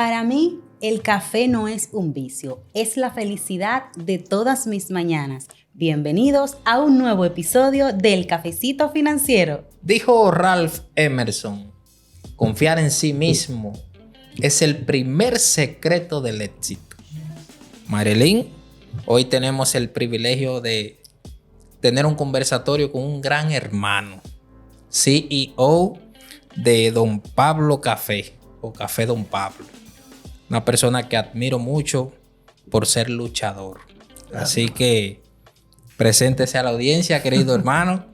Para mí, el café no es un vicio, es la felicidad de todas mis mañanas. Bienvenidos a un nuevo episodio del Cafecito Financiero. Dijo Ralph Emerson, confiar en sí mismo es el primer secreto del éxito. Marilyn, hoy tenemos el privilegio de tener un conversatorio con un gran hermano, CEO de Don Pablo Café o Café Don Pablo. Una persona que admiro mucho por ser luchador. Así que preséntese a la audiencia, querido hermano.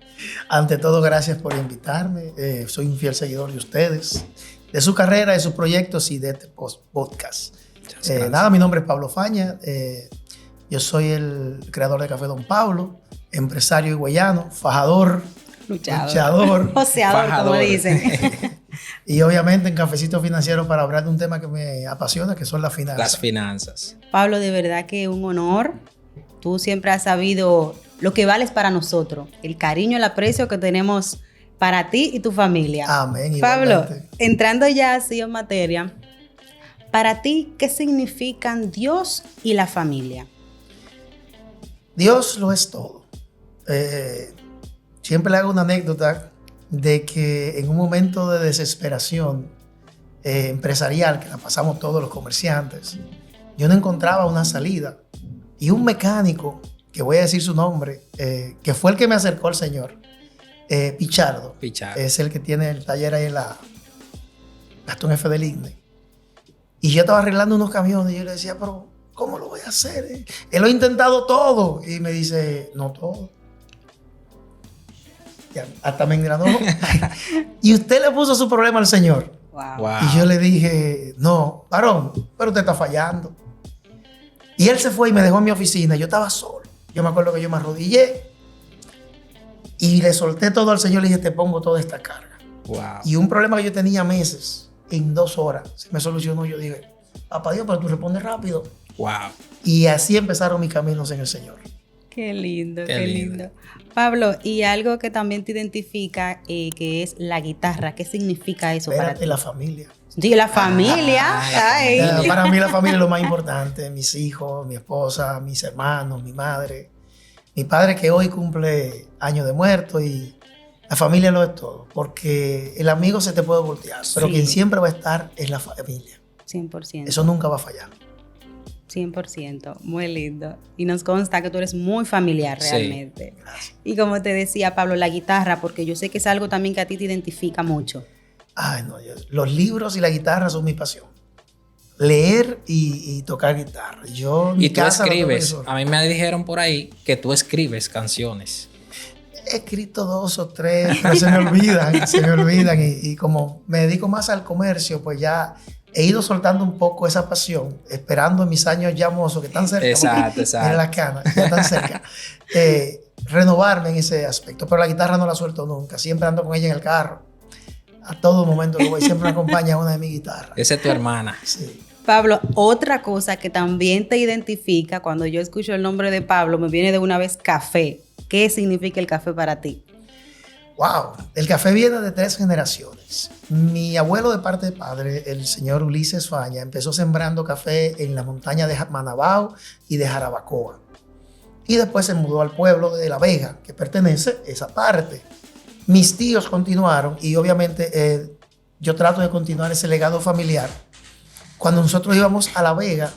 Ante todo, gracias por invitarme. Soy un fiel seguidor de ustedes, de su carrera, de sus proyectos y de este podcast. Mi nombre es Pablo Faña. Yo soy el creador de Café Don Pablo, empresario higüeyano, fajador, luchador, joseador, como dicen. Y obviamente en Cafecito Financiero para hablar de un tema que me apasiona, que son las finanzas. Las finanzas. Pablo, de verdad que un honor. Tú siempre has sabido lo que vales para nosotros, el cariño, el aprecio que tenemos para ti y tu familia. Amén. Pablo, Igualmente. entrando ya así en materia, para ti, ¿qué significan Dios y la familia? Dios lo es todo. Siempre le hago una anécdota de que en un momento de desesperación empresarial, que la pasamos todos los comerciantes, yo no encontraba una salida. Y un mecánico, que voy a decir su nombre, que fue el que me acercó al Señor, Pichardo, es el que tiene el taller ahí en la Gastón F. del INDE. Y yo estaba arreglando unos camiones y yo le decía, pero ¿cómo lo voy a hacer? Él lo ha intentado todo. Y me dice, no todo. Ya, hasta me engranó. Y usted le puso su problema al Señor. Wow. Y yo le dije, no, varón, pero usted está fallando. Y él se fue y me dejó en mi oficina. Yo estaba solo. Yo me acuerdo que yo me arrodillé y le solté todo al Señor. Le dije, te pongo toda esta carga. Wow. Y un problema que yo tenía meses, en 2 horas, se me solucionó. Yo dije, papá Dios, pero tú respondes rápido. Wow. Y así empezaron mis caminos en el Señor. Qué lindo, qué lindo. Pablo, y algo que también te identifica, que es la guitarra. ¿Qué significa eso para ti? La familia. Sí, la familia. Para mí la familia es lo más importante. Mis hijos, mi esposa, mis hermanos, mi madre. Mi padre que hoy cumple años de muerto, y la familia lo es todo. Porque el amigo se te puede voltear, pero quien siempre va a estar es la familia. 100%. Eso nunca va a fallar. 100%, muy lindo. Y nos consta que tú eres muy familiar realmente. Sí, gracias. Y como te decía, Pablo, la guitarra, porque yo sé que es algo también que a ti te identifica mucho. Ay, no, los libros y la guitarra son mi pasión. Leer y tocar guitarra. Y tú escribes. A mí me dijeron por ahí que tú escribes canciones. He escrito 2 o 3, pero se me olvidan. Y como me dedico más al comercio, pues ya he ido soltando un poco esa pasión, esperando en mis años ya mozos, que están cerca. Exacto. En las canas, ya están cerca. Renovarme en ese aspecto. Pero la guitarra no la suelto nunca. Siempre ando con ella en el carro. A todo momento que voy, siempre me acompaña una de mis guitarras. Esa es tu hermana. Sí. Pablo, otra cosa que también te identifica, cuando yo escucho el nombre de Pablo, me viene de una vez café. ¿Qué significa el café para ti? Wow, el café viene de 3 generaciones. Mi abuelo de parte de padre, el señor Ulises Faña, empezó sembrando café en la montaña de Manabao y de Jarabacoa. Y después se mudó al pueblo de La Vega, que pertenece a esa parte. Mis tíos continuaron y obviamente yo trato de continuar ese legado familiar. Cuando nosotros íbamos a La Vega,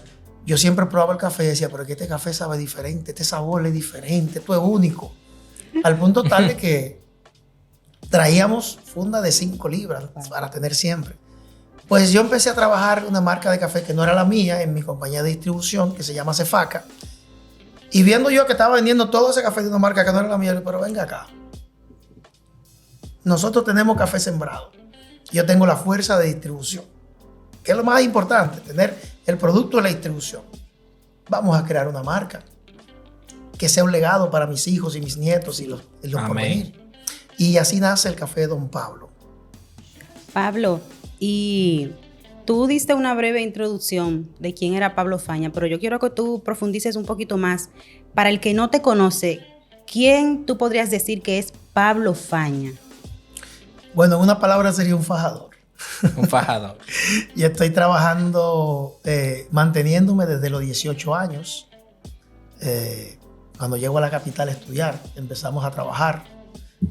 yo siempre probaba el café y decía, pero es que este café sabe diferente, este sabor es diferente, esto es único. Al punto tal de que traíamos funda de 5 libras para tener siempre. Pues yo empecé a trabajar en una marca de café que no era la mía, en mi compañía de distribución, que se llama Cefaca. Y viendo yo que estaba vendiendo todo ese café de una marca que no era la mía, le dije, pero venga acá. Nosotros tenemos café sembrado. Yo tengo la fuerza de distribución, que es lo más importante, tener el producto de la distribución. Vamos a crear una marca que sea un legado para mis hijos y mis nietos y los por venir. Y así nace el Café Don Pablo. Pablo, y tú diste una breve introducción de quién era Pablo Faña, pero yo quiero que tú profundices un poquito más. Para el que no te conoce, ¿quién tú podrías decir que es Pablo Faña? Bueno, en una palabra sería un fajador. Un fajador. Y estoy trabajando, manteniéndome desde los 18 años. Cuando llego a la capital a estudiar, empezamos a trabajar.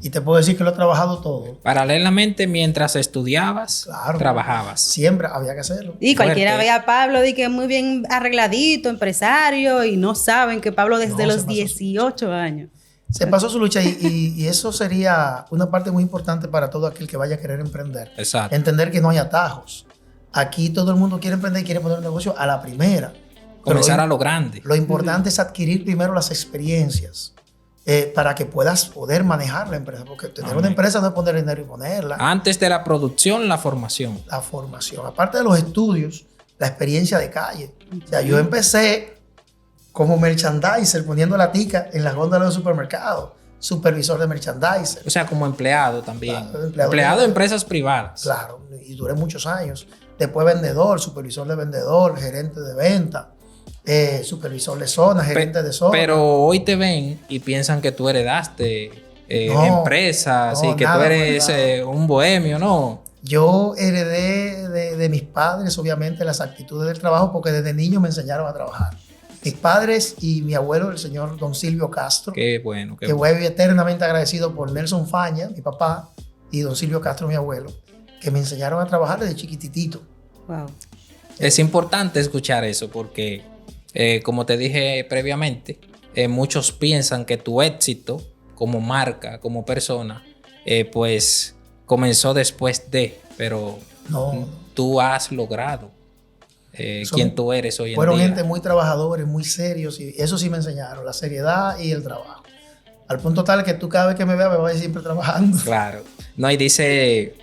Y te puedo decir que lo he trabajado todo. Paralelamente, mientras estudiabas, Claro. trabajabas. Siempre había que hacerlo. Y cualquiera Fuerte. ve a Pablo de que es muy bien arregladito, empresario, y no saben que Pablo desde No, se los pasó 18 años. Se pasó su lucha y eso sería una parte muy importante para todo aquel que vaya a querer emprender. Exacto. Entender que no hay atajos. Aquí todo el mundo quiere emprender y quiere poner un negocio a la primera. Comenzar Pero a lo grande. lo importante es adquirir primero las experiencias para que puedas poder manejar la empresa. Porque tener una Amén. empresa no es poner dinero y ponerla. Antes de la producción, la formación. La formación. Aparte de los estudios, la experiencia de calle. O sea, yo empecé como merchandiser, poniendo la tica en las góndolas del supermercado. Supervisor de merchandiser. O sea, como empleado también. Claro, empleado de empresas privadas. Claro, y duré muchos años. Después vendedor, supervisor de vendedor, gerente de venta, supervisor de zona, gerente de zona. Pero hoy te ven y piensan que tú heredaste No, empresas no, y que tú nada eres fue dado. un bohemio, ¿no? Yo heredé de mis padres, obviamente, las actitudes del trabajo porque desde niño me enseñaron a trabajar. Mis padres y mi abuelo, el señor Don Silvio Castro, Qué bueno, qué que bueno. voy eternamente agradecido por Nelson Faña, mi papá, y Don Silvio Castro, mi abuelo, que me enseñaron a trabajar desde chiquititito. Wow. Es importante escuchar eso porque, como te dije previamente, muchos piensan que tu éxito como marca, como persona, pues comenzó después de, pero No, tú has logrado quien tú eres hoy en fueron día. gente muy trabajadores, muy serios, y eso sí me enseñaron, la seriedad y el trabajo. Al punto tal que tú cada vez que me veas me vas a ir siempre trabajando. Claro. No, y dice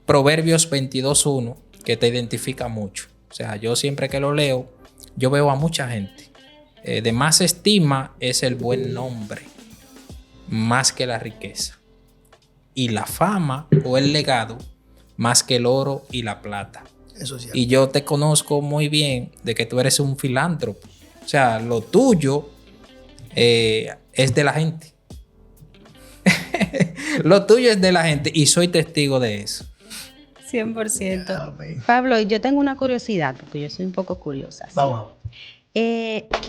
Proverbios 22:1 que te identifica mucho. O sea, yo siempre que lo leo, yo veo a mucha gente. De más estima es el buen nombre, más que la riqueza. Y la fama o el legado, más que el oro y la plata. Eso es cierto. Y yo te conozco muy bien de que tú eres un filántropo. O sea, lo tuyo es de la gente. Lo tuyo es de la gente y soy testigo de eso. 100%. Amén. Pablo, yo tengo una curiosidad, porque yo soy un poco curiosa. ¿sí? Vamos.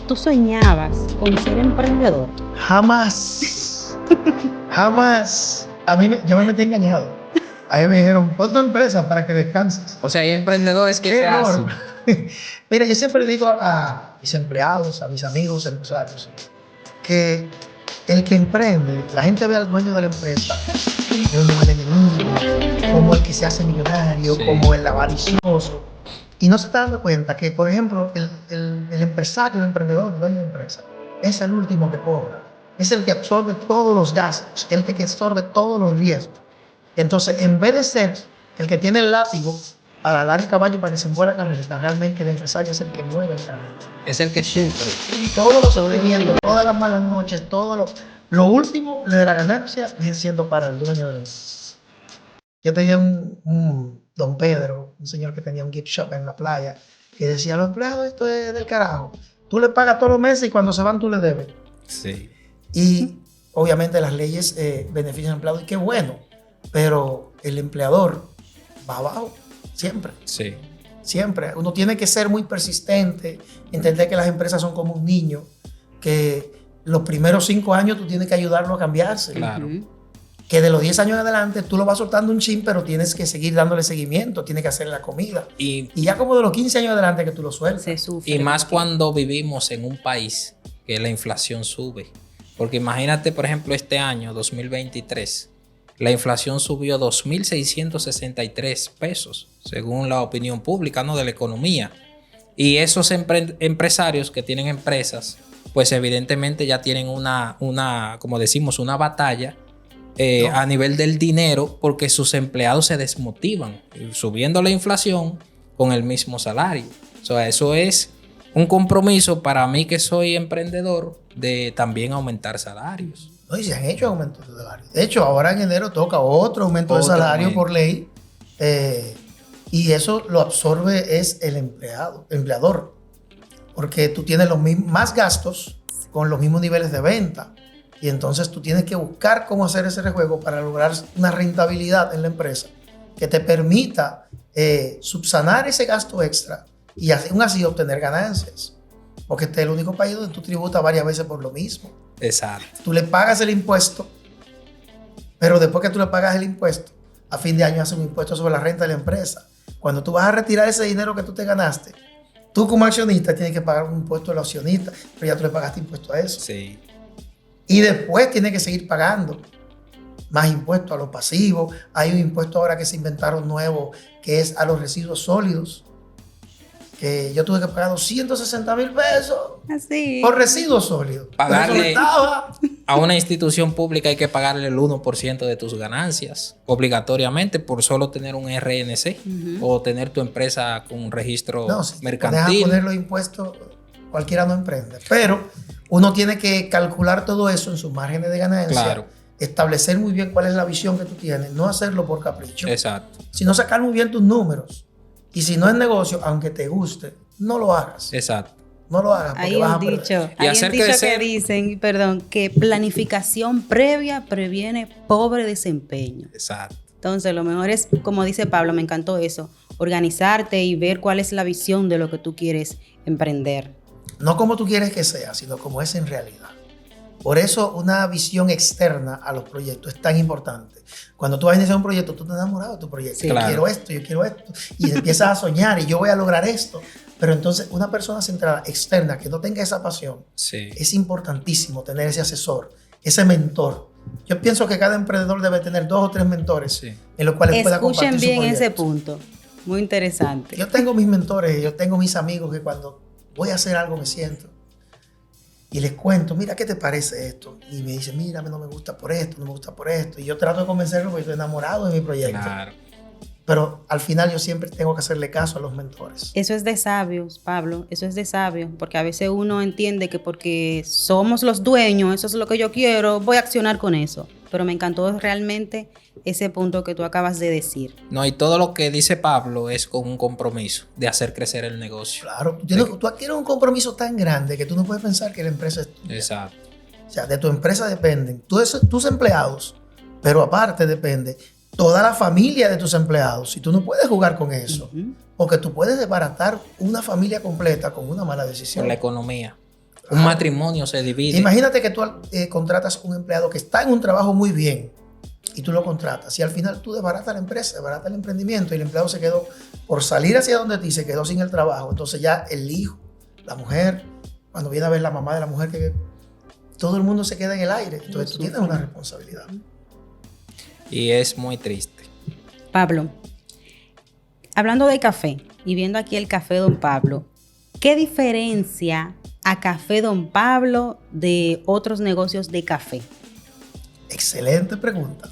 ¿Tú soñabas con ser emprendedor? Jamás. Jamás. Yo me metí engañado. A mí me dijeron, pon tu empresa para que descanses. O sea, hay emprendedores que ¡Qué se error! hacen. Mira, yo siempre digo a mis empleados, a mis amigos empresarios, que el que emprende, la gente ve al dueño de la empresa como el enemigo, como el que se hace millonario, Sí. como el avaricioso. Y no se está dando cuenta que, por ejemplo, el empresario, el emprendedor, el dueño de la empresa, es el último que cobra. Es el que absorbe todos los gastos, el que absorbe todos los riesgos. Entonces, en vez de ser el que tiene el látigo para dar el caballo para que se mueva la carrera, realmente el empresario es el que mueve el carrera. Es el que sufre. Todo lo sufrimiento, todas las malas noches, todo lo último de la ganancia viene siendo para el dueño de la empresa. Yo tenía un don Pedro, un señor que tenía un gift shop en la playa, que decía, los empleados esto es del carajo. Tú le pagas todos los meses y cuando se van tú le debes. Sí. Y obviamente las leyes benefician al empleado y qué bueno, pero el empleador va abajo, siempre, Sí. siempre. Uno tiene que ser muy persistente, entender que las empresas son como un niño, que los primeros 5 años tú tienes que ayudarlo a cambiarse. Claro. Ujú. Que de los 10 años en adelante tú lo vas soltando un chin, pero tienes que seguir dándole seguimiento, tienes que hacerle la comida. Y Y ya como de los 15 años en adelante que tú lo sueltas. Se sufre. Y más cuando vivimos en un país que la inflación sube. Porque imagínate, por ejemplo, este año, 2023, la inflación subió 2.663 pesos, según la opinión pública, ¿no? De la economía. Y esos empresarios que tienen empresas, pues evidentemente ya tienen una como decimos, una batalla a nivel del dinero, porque sus empleados se desmotivan, subiendo la inflación con el mismo salario. O sea, eso es un compromiso para mí que soy emprendedor de también aumentar salarios. No, y se han hecho aumentos de salario. De hecho, ahora en enero toca otro aumento de Otro salario aumento. por ley. Y eso lo absorbe es el empleador. Porque tú tienes más gastos con los mismos niveles de venta. Y entonces tú tienes que buscar cómo hacer ese rejuego para lograr una rentabilidad en la empresa que te permita subsanar ese gasto extra y aún así obtener ganancias. Porque este es el único país donde tú tributas varias veces por lo mismo. Exacto. Tú le pagas el impuesto, pero después que tú le pagas el impuesto, a fin de año haces un impuesto sobre la renta de la empresa. Cuando tú vas a retirar ese dinero que tú te ganaste, tú como accionista tienes que pagar un impuesto al accionista, pero ya tú le pagaste impuesto a eso. Sí. Y después tienes que seguir pagando más impuestos a los pasivos. Hay un impuesto ahora que se inventaron nuevo, que es a los residuos sólidos, que yo tuve que pagar 260,000 pesos Así. por residuos sólidos. Pagarle Pero eso estaba. a una institución pública hay que pagarle el 1% de tus ganancias, obligatoriamente, por solo tener un RNC o tener tu empresa con un registro No, si mercantil. te poner los impuestos, cualquiera no emprende. Pero uno tiene que calcular todo eso en sus márgenes de ganancia. Claro. Establecer muy bien cuál es la visión que tú tienes. No hacerlo por capricho. Exacto. Sino sacar muy bien tus números. Y si no es negocio, aunque te guste, no lo hagas. Exacto. No lo hagas porque Hay vas a un perder. dicho, Y hay hacer un dicho crecer- que dicen, perdón, que planificación previa previene pobre desempeño. Exacto. Entonces, lo mejor es, como dice Pablo, me encantó eso, organizarte y ver cuál es la visión de lo que tú quieres emprender. No como tú quieres que sea, sino como es en realidad. Por eso una visión externa a los proyectos es tan importante. Cuando tú vas a iniciar un proyecto, tú te enamorado de tu proyecto. Sí. Yo Claro. quiero esto, yo quiero esto. Y empiezas a soñar y yo voy a lograr esto. Pero entonces una persona centrada, externa, que no tenga esa pasión, Sí. es importantísimo tener ese asesor, ese mentor. Yo pienso que cada emprendedor debe tener 2 o 3 mentores Sí. en los cuales pueda Escuchen compartir su bien ese proyecto. punto, muy interesante. Yo tengo mis mentores, yo tengo mis amigos que cuando voy a hacer algo me siento y les cuento, mira, ¿qué te parece esto? Y me dicen, mira, no me gusta por esto, no me gusta por esto. Y yo trato de convencerlos porque estoy enamorado de mi proyecto. Claro. Pero al final yo siempre tengo que hacerle caso a los mentores. Eso es de sabios, Pablo, eso es de sabios, porque a veces uno entiende que porque somos los dueños, eso es lo que yo quiero, voy a accionar con eso. Pero me encantó realmente ese punto que tú acabas de decir. No, y todo lo que dice Pablo es con un compromiso de hacer crecer el negocio. Claro, tú adquieres un compromiso tan grande que tú no puedes pensar que la empresa es tuya. Exacto. O sea, de tu empresa dependen tus empleados, pero aparte depende toda la familia de tus empleados. Y tú no puedes jugar con eso, porque tú puedes desbaratar una familia completa con una mala decisión. Por la economía. Un matrimonio se divide. Imagínate que tú contratas un empleado que está en un trabajo muy bien y tú lo contratas y al final tú desbaratas la empresa, desbaratas el emprendimiento y el empleado se quedó por salir hacia donde ti, se quedó sin el trabajo. Entonces ya el hijo, la mujer, cuando viene a ver la mamá de la mujer, que todo el mundo se queda en el aire. Entonces tú tienes una responsabilidad. Y es muy triste. Pablo, hablando de café y viendo aquí el Café Don Pablo, ¿qué diferencia a Café Don Pablo de otros negocios de café? Excelente pregunta.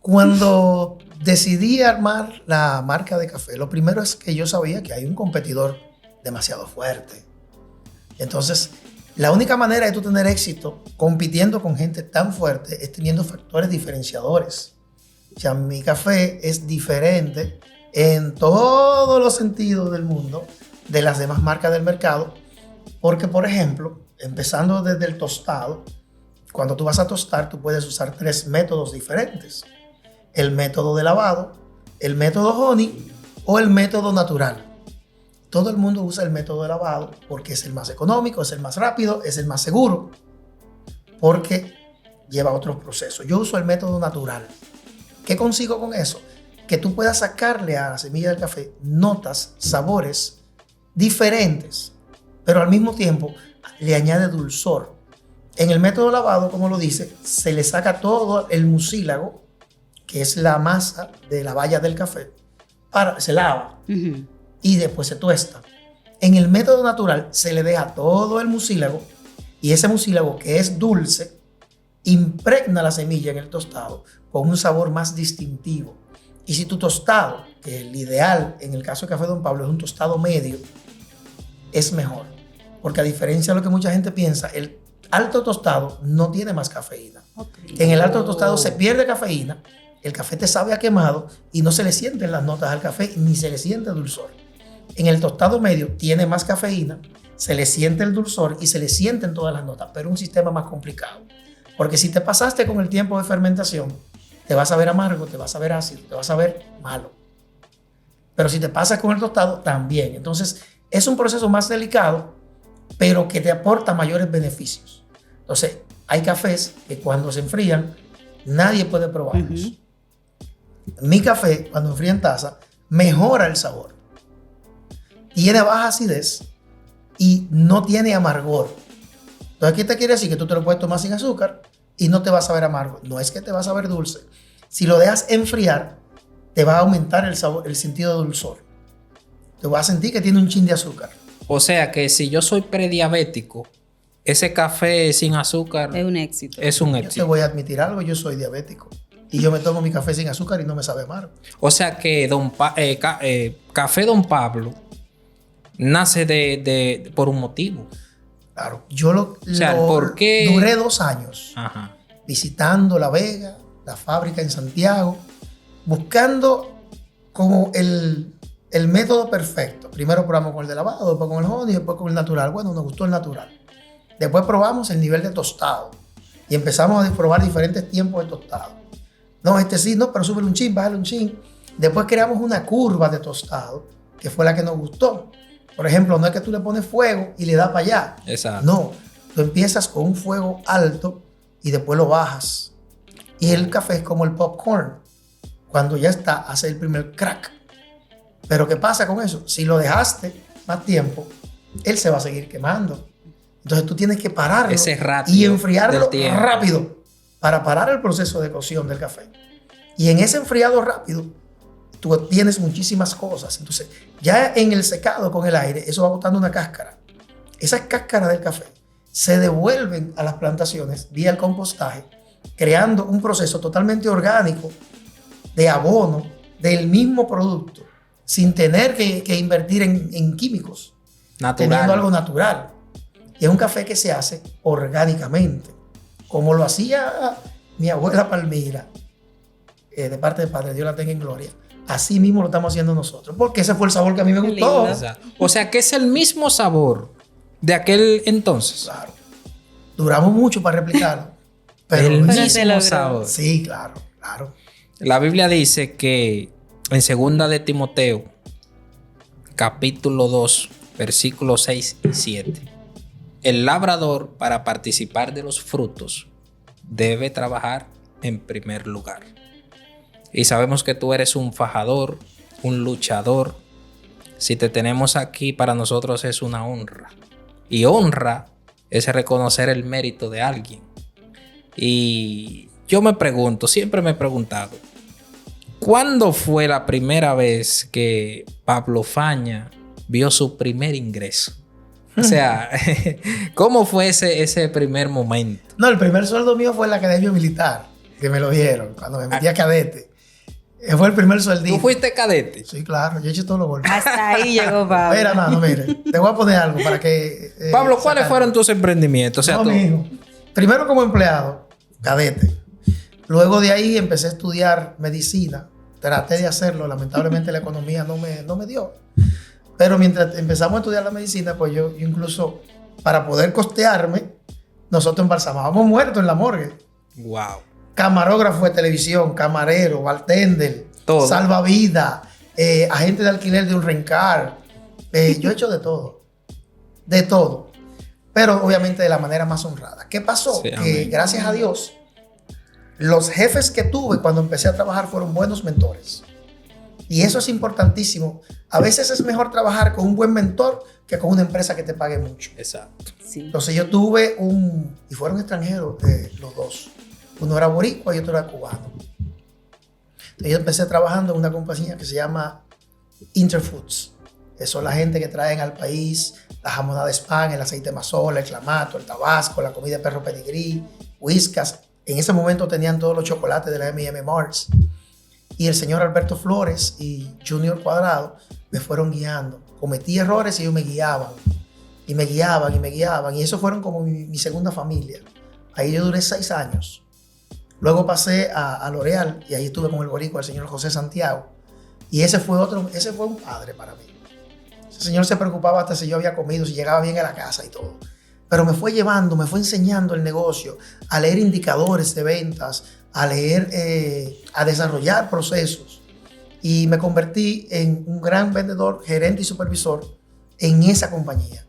Cuando decidí armar la marca de café, lo primero es que yo sabía que hay un competidor demasiado fuerte. Entonces, la única manera de tú tener éxito compitiendo con gente tan fuerte es teniendo factores diferenciadores. O sea, mi café es diferente en todos los sentidos del mundo de las demás marcas del mercado. Porque, por ejemplo, empezando desde el tostado, cuando tú vas a tostar, tú puedes usar 3 métodos diferentes. El método de lavado, el método honey o el método natural. Todo el mundo usa el método de lavado porque es el más económico, es el más rápido, es el más seguro, porque lleva otros procesos. Yo uso el método natural. ¿Qué consigo con eso? Que tú puedas sacarle a la semilla del café notas, sabores diferentes, pero al mismo tiempo le añade dulzor. En el método lavado, como lo dice, se le saca todo el mucílago, que es la masa de la baya del café, se lava y después se tuesta. En el método natural se le deja todo el mucílago y ese mucílago, que es dulce, impregna la semilla en el tostado con un sabor más distintivo. Y si tu tostado, que el ideal en el caso de Café Don Pablo es un tostado medio, es mejor. Porque a diferencia de lo que mucha gente piensa, el alto tostado no tiene más cafeína. En el alto tostado se pierde cafeína, el café te sabe a quemado y no se le sienten las notas al café ni se le siente dulzor. En el tostado medio tiene más cafeína, se le siente el dulzor y se le sienten todas las notas, pero un sistema más complicado. Porque si te pasaste con el tiempo de fermentación, te va a saber amargo, te va a saber ácido, te va a saber malo. Pero si te pasas con el tostado, también. Entonces, es un proceso más delicado, pero que te aporta mayores beneficios. Entonces, hay cafés que cuando se enfrían, nadie puede probarlos. Mi café, cuando enfría en taza, mejora el sabor. Tiene baja acidez y no tiene amargor. Entonces, aquí te quiere decir que tú te lo puedes tomar sin azúcar y no te va a saber amargo. No es que te va a saber dulce. Si lo dejas enfriar, te va a aumentar el sabor, el sentido de dulzor. Te vas a sentir que tiene un chin de azúcar. O sea que si yo soy prediabético, ese café sin azúcar Es un éxito. es un Yo te éxito. voy a admitir algo, yo soy diabético. Y yo me tomo mi café sin azúcar y no me sabe amargo. O sea que Café Don Pablo nace por un motivo. Claro, yo ¿por qué? Duré 2 años Ajá. visitando La Vega, la fábrica en Santiago, buscando como el método perfecto. Primero probamos con el de lavado, después con el honey, después con el natural. Bueno, nos gustó el natural. Después probamos el nivel de tostado y empezamos a probar diferentes tiempos de tostado. No, este sí, no, pero súbele un chin, bájale un chin. Después creamos una curva de tostado, que fue la que nos gustó. Por ejemplo, no es que tú le pones fuego y le das para allá. Exacto. No, tú empiezas con un fuego alto y después lo bajas. Y el café es como el popcorn. Cuando ya está, hace el primer crack. Pero ¿qué pasa con eso? Si lo dejaste más tiempo, él se va a seguir quemando. Entonces tú tienes que pararlo Ese ratio y enfriarlo del tiempo. rápido para parar el proceso de cocción del café. Y en ese enfriado rápido, tú tienes muchísimas cosas. Entonces, ya en el secado con el aire, eso va botando una cáscara. Esas cáscaras del café se devuelven a las plantaciones vía el compostaje, creando un proceso totalmente orgánico de abono del mismo producto, sin tener que invertir en químicos, teniendo Natural. algo natural. Y es un café que se hace orgánicamente, como lo hacía mi abuela Palmira, de parte de padre, Dios la tenga en gloria. Así mismo lo estamos haciendo nosotros, porque ese fue el sabor que a mí me Qué gustó. lindo. Exacto. O sea que es el mismo sabor de aquel entonces. Claro. Duramos mucho para replicarlo. Pero El Pero se mismo logró. sabor. sí, claro, claro. La Biblia dice que en 2 de Timoteo, capítulo 2, versículos 6 y 7, el labrador, para participar de los frutos, debe trabajar en primer lugar. Y sabemos que tú eres un fajador, un luchador. Si te tenemos aquí, para nosotros es una honra. Y honra es reconocer el mérito de alguien. Y yo me pregunto, siempre me he preguntado, ¿cuándo fue la primera vez que Pablo Faña vio su primer ingreso? O sea, ¿cómo fue ese primer momento? No, el primer sueldo mío fue en la academia militar, que me lo dieron cuando me metí a cadete. Fue el primer sueldito. ¿Tú fuiste cadete? Sí, claro, yo he hecho todos los golpes. Hasta ahí llegó Pablo. Mira, no, mire, te voy a poner algo para que... Pablo, ¿cuáles sacar- fueron tus emprendimientos? O sea, No, tú- mijo. Primero como empleado, cadete. Luego de ahí empecé a estudiar medicina. Traté de hacerlo, lamentablemente la economía no me dio. Pero mientras empezamos a estudiar la medicina, pues yo incluso para poder costearme, nosotros embalsamábamos muertos en la morgue. Wow. Camarógrafo de televisión, camarero, bartender, Todo. salvavidas, agente de alquiler de un rencar. Yo he hecho de todo. De todo. Pero obviamente de la manera más honrada. ¿Qué pasó? Sí, Que amén. gracias a Dios, los jefes que tuve cuando empecé a trabajar fueron buenos mentores. Y eso es importantísimo. A veces es mejor trabajar con un buen mentor que con una empresa que te pague mucho. Exacto. Sí. Entonces yo tuve y fueron extranjeros los dos. Uno era boricua y otro era cubano. Entonces yo empecé trabajando en una compañía que se llama Interfoods. Que son la gente que traen al país la jamonada de Spam, el aceite mazola, el clamato, el tabasco, la comida de perro pedigrí, whiskas. En ese momento tenían todos los chocolates de la M&M Mars. Y el señor Alberto Flores y Junior Cuadrado me fueron guiando. Cometí errores y ellos me guiaban. Y me guiaban y me guiaban. Y eso fueron como mi segunda familia. Ahí yo duré 6 años. Luego pasé a L'Oreal y ahí estuve con el boricua, el señor José Santiago. Y ese fue un padre para mí. Ese señor se preocupaba hasta si yo había comido, si llegaba bien a la casa y todo. Pero me fue llevando, me fue enseñando el negocio, a leer indicadores de ventas, a leer, a desarrollar procesos. Y me convertí en un gran vendedor, gerente y supervisor en esa compañía.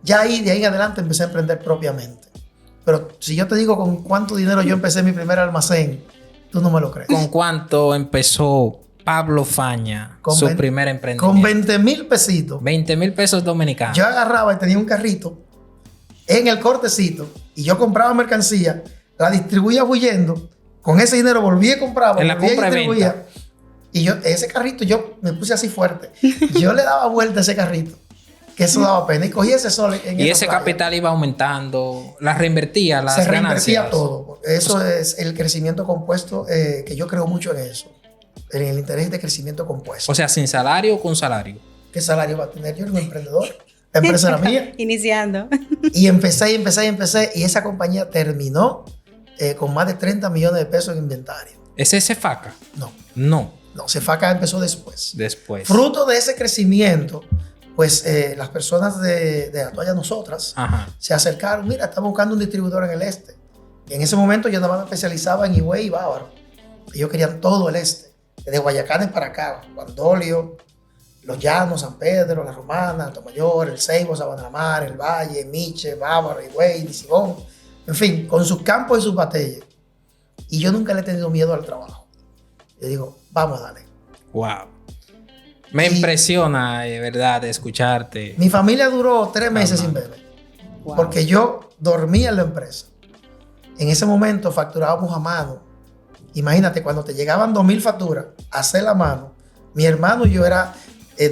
Ya ahí, de ahí en adelante, empecé a emprender propiamente. Pero si yo te digo con cuánto dinero yo empecé mi primer almacén, tú no me lo crees. ¿Con cuánto empezó Pablo Faña su primer emprendimiento? Con 20,000 pesitos. 20,000 pesos dominicanos. Yo agarraba y tenía un carrito en el cortecito y yo compraba mercancía, la distribuía huyendo. Con ese dinero volvía y compraba. En la compra y venta. Y yo, ese carrito, yo me puse así fuerte. Yo le daba vuelta a ese carrito, que eso daba pena. Y cogía ese sol en y esa ese playa. capital iba aumentando, la reinvertía, las Se reinvertía ganancias. todo. Eso es el crecimiento compuesto, que yo creo mucho en eso. En el interés de crecimiento compuesto. O sea, sin salario o con salario. ¿Qué salario va a tener? Yo era un emprendedor. La empresa era mía. Iniciando. Y empecé. Y esa compañía terminó con más de 30 millones de pesos en inventario. ¿Es ese FACA? No, No, Cefaca empezó después. después. Fruto de ese crecimiento, pues las personas de La Toalla Nosotras Ajá. se acercaron. Mira, estamos buscando un distribuidor en el este. Y en ese momento yo nada más me especializaba en Higüey y Bávaro. Ellos querían todo el este, desde Guayacanes para acá, Guandolio, Los Llanos, San Pedro, La Romana, Altomayor, El Ceibo, Sabana la Mar, El Valle, Miche, Bávaro, Higüey, Nisibón, en fin, con sus campos y sus batallas. Y yo nunca le he tenido miedo al trabajo. Yo digo, vamos a darle. Wow. Me impresiona, verdad, escucharte. Mi familia duró 3 meses sin beber, Wow. porque yo dormía en la empresa. En ese momento facturábamos a mano. Imagínate, cuando te llegaban 2,000 facturas, hacer la mano. Mi hermano y yo era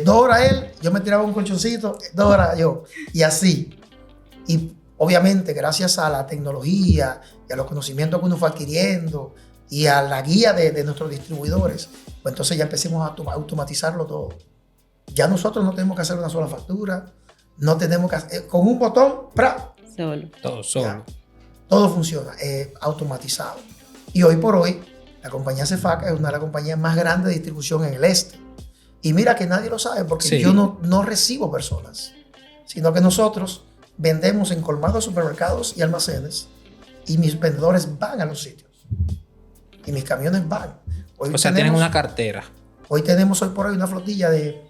2 horas él, yo me tiraba un colchoncito, 2 horas yo, y así. Y obviamente, gracias a la tecnología y a los conocimientos que uno fue adquiriendo y a la guía de nuestros distribuidores, pues entonces ya empecemos a automatizarlo todo. Ya nosotros no tenemos que hacer una sola factura, no tenemos que hacer, con un botón, ¡pra! Solo. Todo solo. Todo funciona, automatizado. Y hoy por hoy, la compañía Cefaca es una de las compañías más grandes de distribución en el este. Y mira que nadie lo sabe, porque Sí. yo no recibo personas, sino que nosotros vendemos en colmados, supermercados y almacenes, y mis vendedores van a los sitios. Y mis camiones van. O sea, tienen una cartera. Hoy tenemos hoy por hoy una flotilla de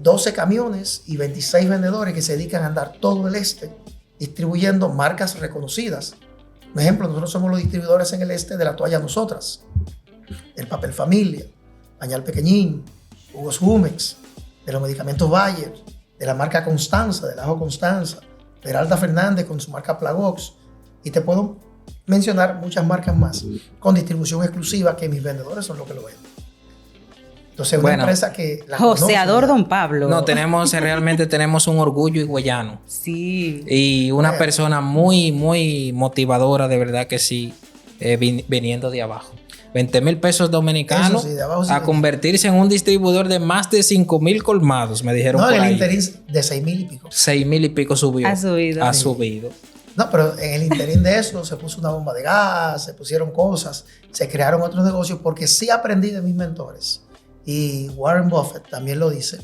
12 camiones y 26 vendedores que se dedican a andar todo el este distribuyendo marcas reconocidas. Por ejemplo, nosotros somos los distribuidores en el este de La Toalla Nosotras, del Papel Familia, Pañal Pequeñín, Jugos Jumex, de los medicamentos Bayer, de la marca Constanza, del ajo Constanza, Peralta Fernández con su marca Plagox. Y te puedo mencionar muchas marcas más con distribución exclusiva que mis vendedores son los que lo venden. Entonces, una Bueno, empresa que la Joseador conocen, Don Pablo. No, realmente tenemos un orgullo higüeyano. Sí. Y una Bueno. persona muy, muy motivadora, de verdad que sí, viniendo de abajo. 20,000 pesos dominicanos Eso sí, de abajo sí a venía. convertirse en un distribuidor de más de 5,000 colmados, me dijeron no, por en el ahí. interín de 6,000 y pico. 6,000 y pico subió. Ha subido. Ha Sí. subido. No, pero en el interín de eso se puso una bomba de gas, se pusieron cosas, se crearon otros negocios, porque sí aprendí de mis mentores. Y Warren Buffett también lo dice,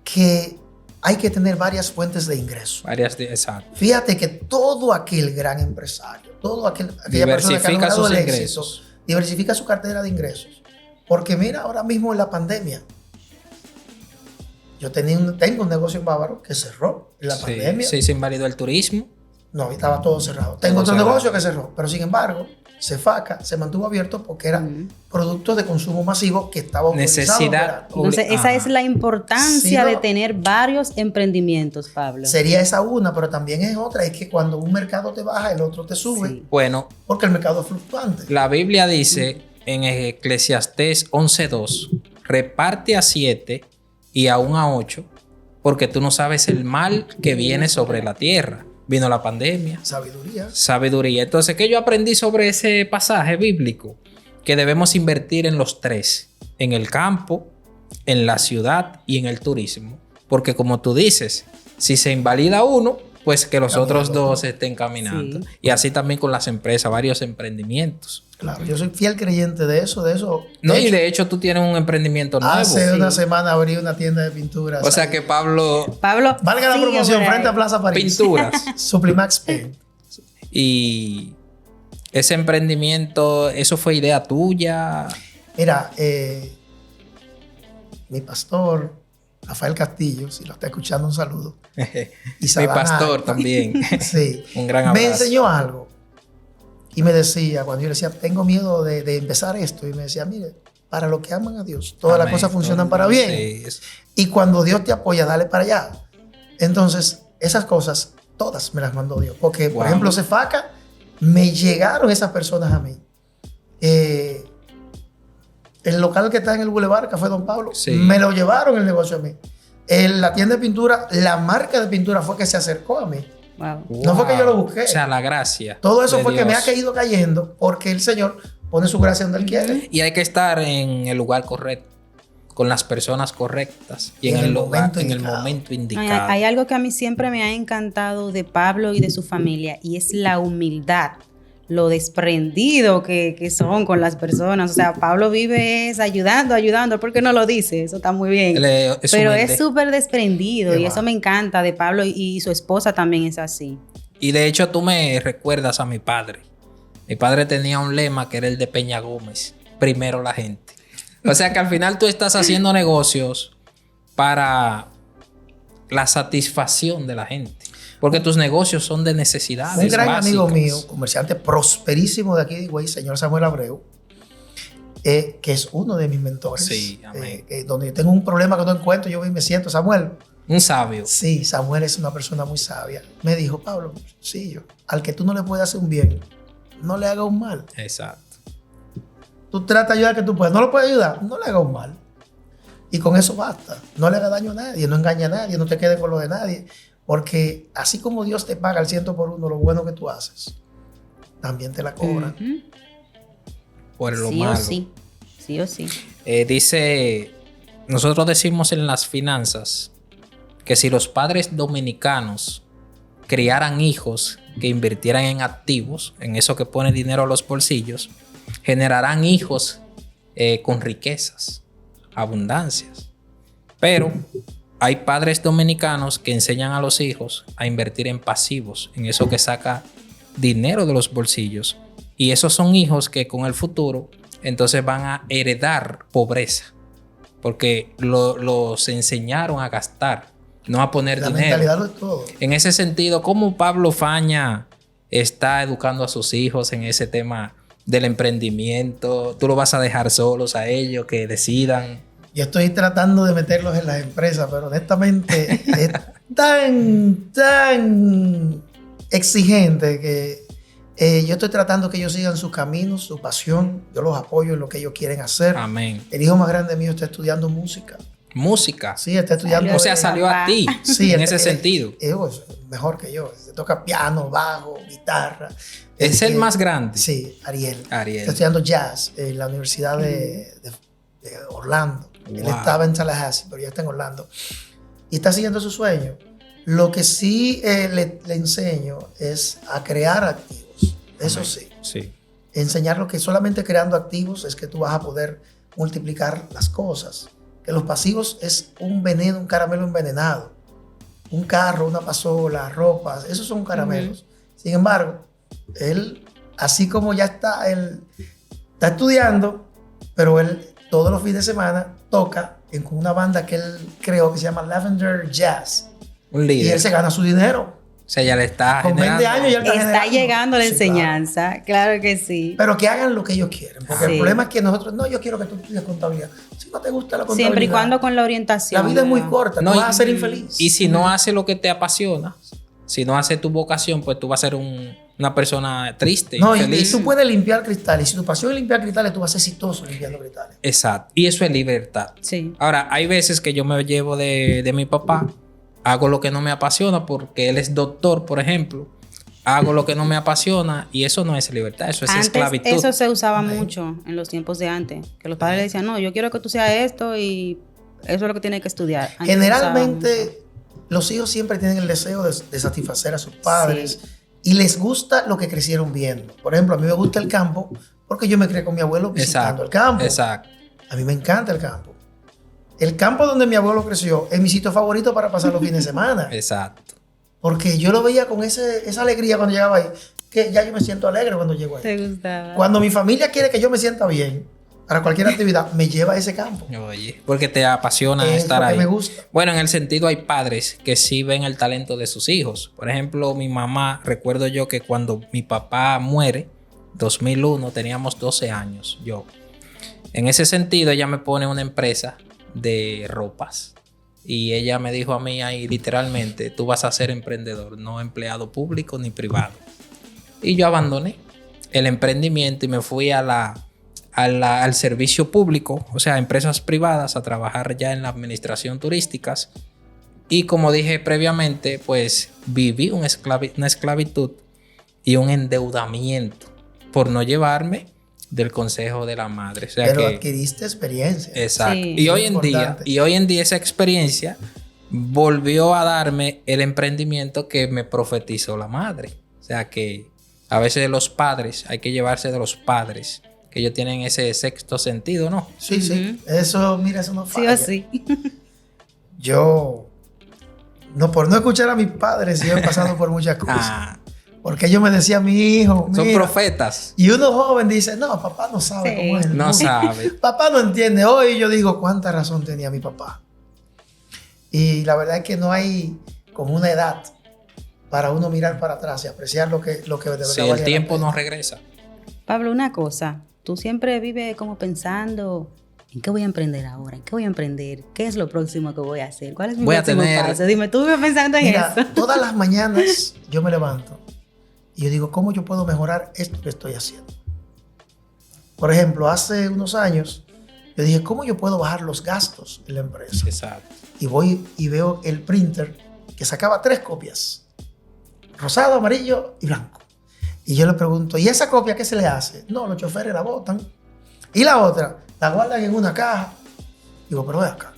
que hay que tener varias fuentes de ingreso. Exacto. Fíjate que todo aquel gran empresario, aquella persona que ha Diversifica logrado sus el éxito, ingresos. diversifica su cartera de ingresos. Porque mira, ahora mismo en la pandemia, yo tengo un negocio en Bávaro que cerró en la pandemia. Sí, se invalidó el turismo. No, estaba todo cerrado. Tengo otro cerrado. negocio que cerró, pero sin embargo, Cefaca se mantuvo abierto porque era productos de consumo masivo que estaba autorizado a Necesidad. operar. Entonces, esa Ajá. es la importancia Sí, de no. tener varios emprendimientos, Pablo. Sería esa una, pero también es otra, es que cuando un mercado te baja, el otro te sube, Sí. Bueno, porque el mercado es fluctuante. la Biblia dice en Eclesiastés 11:2, reparte a 7 y aún a 8, porque tú no sabes el mal que viene sobre la tierra. Vino la pandemia, Sabiduría. sabiduría. Entonces, ¿qué yo aprendí sobre ese pasaje bíblico? Que debemos invertir en los 3, en el campo, en la ciudad y en el turismo. Porque como tú dices, si se invalida uno, pues que los Camina otros el otro. 2 estén caminando. Sí. Y así también con las empresas, varios emprendimientos. Claro, yo soy fiel creyente de eso. No, y hecho, de hecho tú tienes un emprendimiento nuevo. hace Sí. una semana abrí una tienda de pinturas. O sea que Pablo, Pablo. Valga la sigue promoción por ahí. frente a Plaza París. pinturas. Suplimax Paint. Y Ese emprendimiento, ¿eso fue idea tuya? Mira, mi pastor, Rafael Castillo, si lo está escuchando, un saludo. Y Mi pastor también. Sí. Un gran abrazo. Me enseñó algo. Y me decía, cuando yo le decía, tengo miedo de empezar esto, y me decía, mire, para los que aman a Dios, todas las cosas funcionan para bien. Sí. Y cuando Dios te apoya, dale para allá. Entonces, esas cosas, todas me las mandó Dios. Porque, por ejemplo, Cefaca, me llegaron esas personas a mí. El local que está en el Boulevard, Café Don Pablo, Sí. me lo llevaron el negocio a mí. La tienda de pintura, la marca de pintura fue que se acercó a mí. Wow. No fue que yo lo busqué. O sea, la gracia. Todo eso de fue que me Dios. ha caído cayendo porque el Señor pone su gracia donde Él quiere. Y hay que estar en el lugar correcto, con las personas correctas y en el lugar, en el momento indicado. Hay algo que a mí siempre me ha encantado de Pablo y de su familia, y es la humildad, lo desprendido que son con las personas. O sea, Pablo vive es ayudando, ¿por qué no lo dice? Eso está muy bien. Pero humilde. es súper desprendido, Qué y va. eso me encanta de Pablo, y su esposa también es así. Y de hecho tú me recuerdas a mi padre. Mi padre tenía un lema que era el de Peña Gómez: primero la gente. O sea que al final tú estás haciendo negocios para la satisfacción de la gente. Porque tus negocios son de necesidades Un gran básicas. amigo mío, comerciante prosperísimo de aquí de Higüey, señor Samuel Abreu, que es uno de mis mentores. Sí, amén. Donde yo tengo un problema que no encuentro, yo voy y me siento, Samuel. Un sabio. Sí, Samuel es una persona muy sabia. Me dijo, Pablo, sí, al que tú no le puedes hacer un bien, no le haga un mal. Exacto. Tú tratas de ayudar que tú puedes. No lo puedes ayudar, no le haga un mal. Y con eso basta. No le haga daño a nadie, no engañe a nadie, no te quedes con lo de nadie. Porque así como Dios te paga al 100 por 1 lo bueno que tú haces, también te la cobra. Ujú. Por lo Sí malo. o sí, sí o sí. Dice, nosotros decimos en las finanzas que si los padres dominicanos criaran hijos que invirtieran en activos, en eso que pone dinero a los bolsillos, generarán hijos con riquezas, abundancias. Pero hay padres dominicanos que enseñan a los hijos a invertir en pasivos, en eso que saca dinero de los bolsillos. Y esos son hijos que con el futuro entonces van a heredar pobreza, porque los enseñaron a gastar, no a poner La dinero. mentalidad lo es todo. En ese sentido, ¿cómo Pablo Faña está educando a sus hijos en ese tema del emprendimiento? ¿Tú lo vas a dejar solos a ellos que decidan? Yo estoy tratando de meterlos en las empresas, pero honestamente es tan exigente que yo estoy tratando que ellos sigan sus caminos, su pasión. Yo los apoyo en lo que ellos quieren hacer. Amén. El hijo más grande mío está estudiando música. Música. Sí, está estudiando. O sea, salió a ti Sí, en ese sentido. Pues, mejor que yo. Toca piano, bajo, guitarra. Es el más grande. Sí, Ariel. Ariel. Está estudiando jazz en la Universidad de Orlando. Él Wow. estaba en Tallahassee, pero ya está en Orlando. Y está siguiendo su sueño. Lo que sí le enseño es a crear activos. Eso sí. Sí. Enseñarlo que solamente creando activos es que tú vas a poder multiplicar las cosas. Que los pasivos es un veneno, un caramelo envenenado. Un carro, una pasola, ropas, esos son caramelos. Sin embargo, él, así como ya está, él está estudiando, pero él todos los fines de semana toca con una banda que él creó que se llama Lavender Jazz. Un Y líder. él se gana su dinero. O sea, ya le está Con 20 generando. años ya Está generando. llegando la Sí, enseñanza, claro que sí. Pero que hagan lo que ellos quieren. Porque Sí. el problema es que nosotros, no, yo quiero que tú estudies contabilidad. Si no te gusta la contabilidad. Siempre y cuando con la orientación. La vida es muy ¿verdad? corta, No, tú y- vas a ser infeliz. Y si no hace lo que te apasiona, si no hace tu vocación, pues tú vas a ser una persona triste, No, y infeliz. tú puedes limpiar cristales. Si tu pasión es limpiar cristales, tú vas a ser exitoso limpiando cristales. Exacto. Y eso es libertad. Sí. Ahora, hay veces que yo me llevo de mi papá, hago lo que no me apasiona porque él es doctor, por ejemplo. Hago lo que no me apasiona y eso no es libertad, eso es Antes esclavitud. eso se usaba mucho en los tiempos de antes. Que los padres le decían, no, yo quiero que tú seas esto y eso es lo que tienes que estudiar. Antes se usaba Generalmente, los hijos siempre tienen el deseo de satisfacer a sus padres y les gusta lo que crecieron viendo. Por ejemplo, a mí me gusta el campo porque yo me crié con mi abuelo visitando Exacto. el campo. Exacto. A mí me encanta el campo. El campo donde mi abuelo creció es mi sitio favorito para pasar los fines de semana. Exacto. Porque yo lo veía con esa alegría cuando llegaba ahí. que ya yo me siento alegre cuando llego ahí. ¿Te gustaba? Cuando mi familia quiere que yo me sienta bien para cualquier actividad, me lleva a ese campo. Oye, porque te apasiona Es estar lo que ahí. me gusta. Bueno, en el sentido hay padres que sí ven el talento de sus hijos. Por ejemplo, mi mamá, recuerdo yo que cuando mi papá muere, 2001, teníamos 12 años, yo. En ese sentido, ella me pone una empresa de ropas. Y ella me dijo a mí ahí literalmente, tú vas a ser emprendedor, no empleado público ni privado. Y yo abandoné el emprendimiento y me fui al servicio público, o sea, a empresas privadas, a trabajar ya en la administración turísticas. Y como dije previamente, pues viví una esclavitud y un endeudamiento por no llevarme del consejo de la madre. O sea Pero que, adquiriste experiencia. exacto. Sí. Y hoy Importante. en día esa experiencia volvió a darme el emprendimiento que me profetizó la madre. O sea que a veces los padres, hay que llevarse de los padres, que ellos tienen ese sexto sentido, ¿no? Sí, sí. Eso, mira, eso no Sí falla. o sí. Yo, no, por no escuchar a mis padres, yo he pasado por muchas cosas. Ah, Porque ellos me decían, mi hijo, son mira. profetas. Y uno joven dice, no, papá no sabe Sí. cómo es el No mundo. sabe. Papá no entiende. Hoy yo digo, cuánta razón tenía mi papá. Y la verdad es que no hay como una edad para uno mirar para atrás y apreciar lo que de verdad Si vale el la tiempo pena. no regresa. Pablo, una cosa. Tú siempre vives como pensando, ¿en qué voy a emprender ahora? ¿En qué voy a emprender? ¿Qué es lo próximo que voy a hacer? ¿Cuál es mi Voy a próximo tener- paso? Dime, tú vives pensando en Mira, eso. todas las mañanas yo me levanto y yo digo, ¿cómo yo puedo mejorar esto que estoy haciendo? Por ejemplo, hace unos años yo dije, ¿cómo yo puedo bajar los gastos en la empresa? Exacto. Y voy y veo el printer que sacaba 3 copias, rosado, amarillo y blanco. Y yo le pregunto, ¿y esa copia qué se le hace? No, los choferes la botan. Y la otra, la guardan en una caja. Digo, pero ve acá,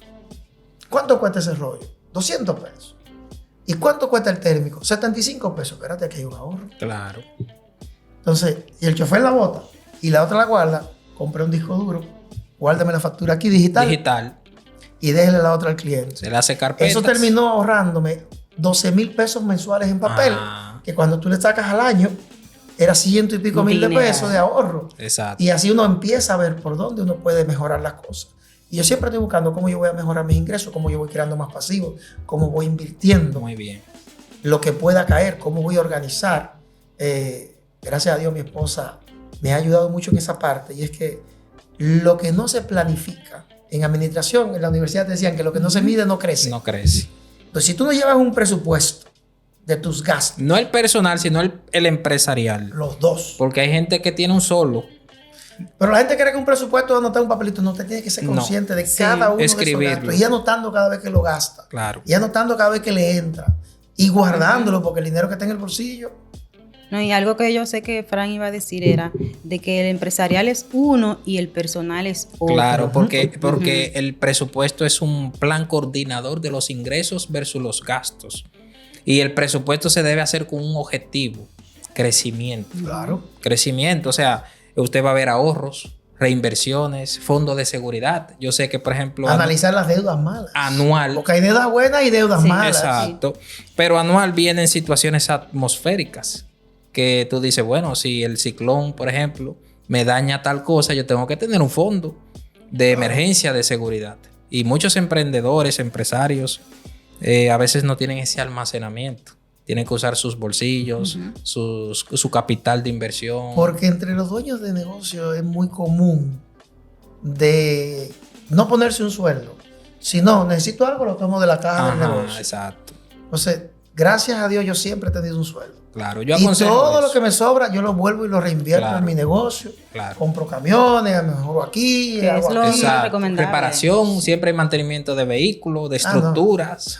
¿cuánto cuesta ese rollo? 200 pesos. ¿Y cuánto cuesta el térmico? 75 pesos. Espérate, que hay un ahorro. Claro. Entonces, y el chofer la bota y la otra la guarda, compré un disco duro, guárdame la factura aquí digital, Digital. y déjele la otra al cliente. Se le hace carpetas. Eso terminó ahorrándome 12,000 pesos mensuales en papel, Ah. que cuando tú le sacas al año, era 100 y pico mil de Dinero. pesos de ahorro. Exacto. Y así uno empieza a ver por dónde uno puede mejorar las cosas. Y yo siempre estoy buscando cómo yo voy a mejorar mis ingresos, cómo yo voy creando más pasivos, cómo voy invirtiendo Muy bien. lo que pueda caer, cómo voy a organizar. Gracias a Dios mi esposa me ha ayudado mucho en esa parte, y es que lo que no se planifica, en administración, en la universidad te decían que lo que no se mide no crece. No crece. Entonces, si tú no llevas un presupuesto de tus gastos, No el personal, sino el empresarial. los dos. Porque hay gente que tiene un solo. Pero la gente cree que un presupuesto es anotar un papelito. No, te tienes que ser No. consciente de Sí. cada uno de Escribirlo. esos gastos. Y anotando cada vez que lo gasta. Claro. Y anotando cada vez que le entra. Y guardándolo, porque el dinero que está en el bolsillo. No, y algo que yo sé que Fran iba a decir era de que el empresarial es uno y el personal es otro. Claro, porque el presupuesto es un plan coordinador de los ingresos versus los gastos. Y el presupuesto se debe hacer con un objetivo: crecimiento. Claro. Crecimiento, o sea, usted va a ver ahorros, reinversiones, fondos de seguridad. Yo sé que, por ejemplo, Analizar las deudas malas. anual. Porque hay deudas buenas y deudas Sí, malas. Exacto. Pero anual vienen situaciones atmosféricas que tú dices, bueno, si el ciclón, por ejemplo, me daña tal cosa, yo tengo que tener un fondo de emergencia de seguridad. Y muchos emprendedores, empresarios, a veces no tienen ese almacenamiento. Tienen que usar sus bolsillos, su capital de inversión. Porque entre los dueños de negocio es muy común de no ponerse un sueldo. Si no, necesito algo, lo tomo de la caja del Ajá, negocio. exacto. Entonces, gracias a Dios, yo siempre he tenido un sueldo. Claro, yo Y aconsejo todo eso. lo que me sobra, yo lo vuelvo y lo reinvierto Claro. en mi negocio. Claro. Compro camiones, mejoro aquí, Que hago es lo aquí. Exacto. recomendable. Reparación, siempre hay mantenimiento de vehículos, de Ah, no. estructuras.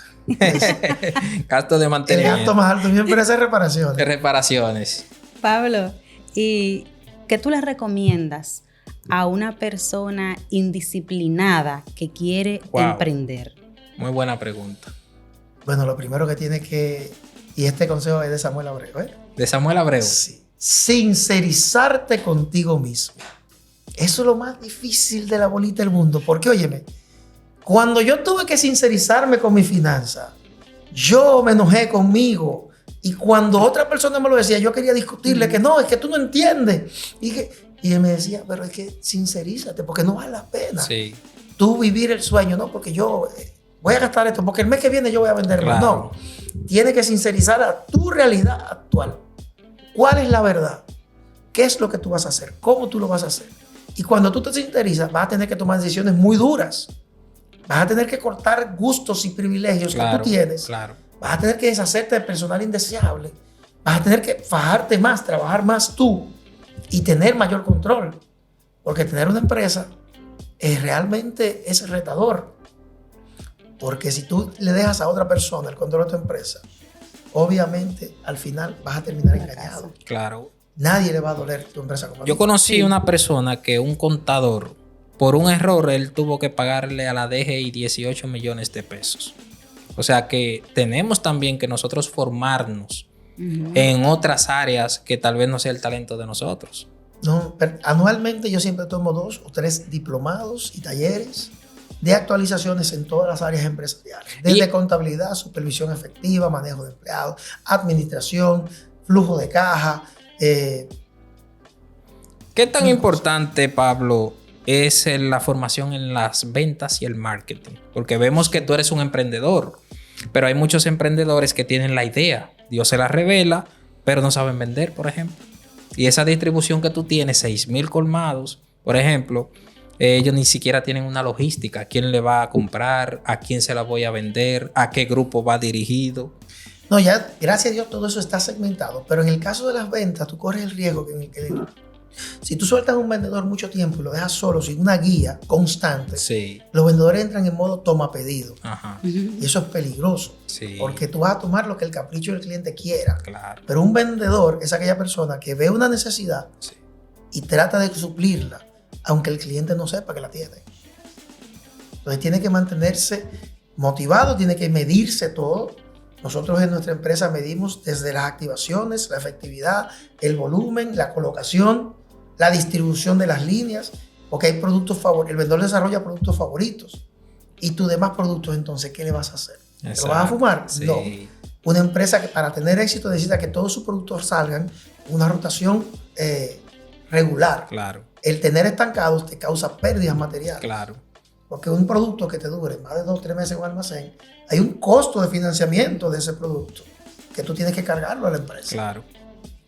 Gasto de El mantenimiento. gasto más alto siempre es hacer De reparaciones. reparaciones. Pablo, ¿y qué tú le recomiendas a una persona indisciplinada que quiere Wow. emprender? Muy buena pregunta. Bueno, lo primero que tiene que, y este consejo es de Samuel Abreu, ¿eh? De Samuel Abreu. Sí. Sincerizarte contigo mismo. Eso es lo más difícil de la bolita del mundo. Porque, óyeme, cuando yo tuve que sincerizarme con mi finanza, yo me enojé conmigo. Y cuando otra persona me lo decía, yo quería discutirle que no, es que tú no entiendes. Y él me decía, pero es que sincerízate, porque no vale la pena. Sí. Tú vivir el sueño, no, porque yo voy a gastar esto, porque el mes que viene yo voy a vender más. Claro. No, tienes que sincerizar a tu realidad actual. ¿Cuál es la verdad? ¿Qué es lo que tú vas a hacer? ¿Cómo tú lo vas a hacer? Y cuando tú te sincerizas, vas a tener que tomar decisiones muy duras. Vas a tener que cortar gustos y privilegios que tú tienes. Claro. Vas a tener que deshacerte de personal indeseable. Vas a tener que fajarte más, trabajar más tú y tener mayor control. Porque tener una empresa realmente es retador. Porque si tú le dejas a otra persona el control de tu empresa, obviamente al final vas a terminar engañado. Claro. Nadie le va a doler tu empresa como Yo conocí una persona que un contador, por un error, él tuvo que pagarle a la DGI 18 millones de pesos. O sea que tenemos también que nosotros formarnos en otras áreas que tal vez no sea el talento de nosotros. No, pero anualmente yo siempre tomo 2 o 3 diplomados y talleres de actualizaciones en todas las áreas empresariales. Desde contabilidad, supervisión efectiva, manejo de empleados, administración, flujo de caja. ¿Qué tan importante, Pablo, es la formación en las ventas y el marketing? Porque vemos que tú eres un emprendedor, pero hay muchos emprendedores que tienen la idea, Dios se la revela, pero no saben vender, por ejemplo. Y esa distribución que tú tienes, 6,000 colmados, por ejemplo, ellos ni siquiera tienen una logística. ¿A quién le va a comprar? ¿A quién se la voy a vender? ¿A qué grupo va dirigido? No, ya, gracias a Dios, todo eso está segmentado. Pero en el caso de las ventas, tú corres el riesgo que si tú sueltas a un vendedor mucho tiempo y lo dejas solo sin una guía constante, Sí. los vendedores entran en modo toma pedido. Ajá. Y eso es peligroso. Sí. Porque tú vas a tomar lo que el capricho del cliente quiera. Claro. Pero un vendedor es aquella persona que ve una necesidad Sí. y trata de suplirla, aunque el cliente no sepa que la tiene. Entonces tiene que mantenerse motivado, tiene que medirse todo. Nosotros en nuestra empresa medimos desde las activaciones, la efectividad, el volumen, la colocación, la distribución de las líneas, porque hay productos favoritos. El vendedor desarrolla productos favoritos. Y tus demás productos, entonces, ¿qué le vas a hacer? ¿Te lo vas a fumar? Sí. No. Una empresa que para tener éxito necesita que todos sus productos salgan una rotación regular. Claro. El tener estancados te causa pérdidas materiales. Claro. Porque un producto que te dure más de 2 o 3 meses en un almacén, hay un costo de financiamiento de ese producto que tú tienes que cargarlo a la empresa. Claro.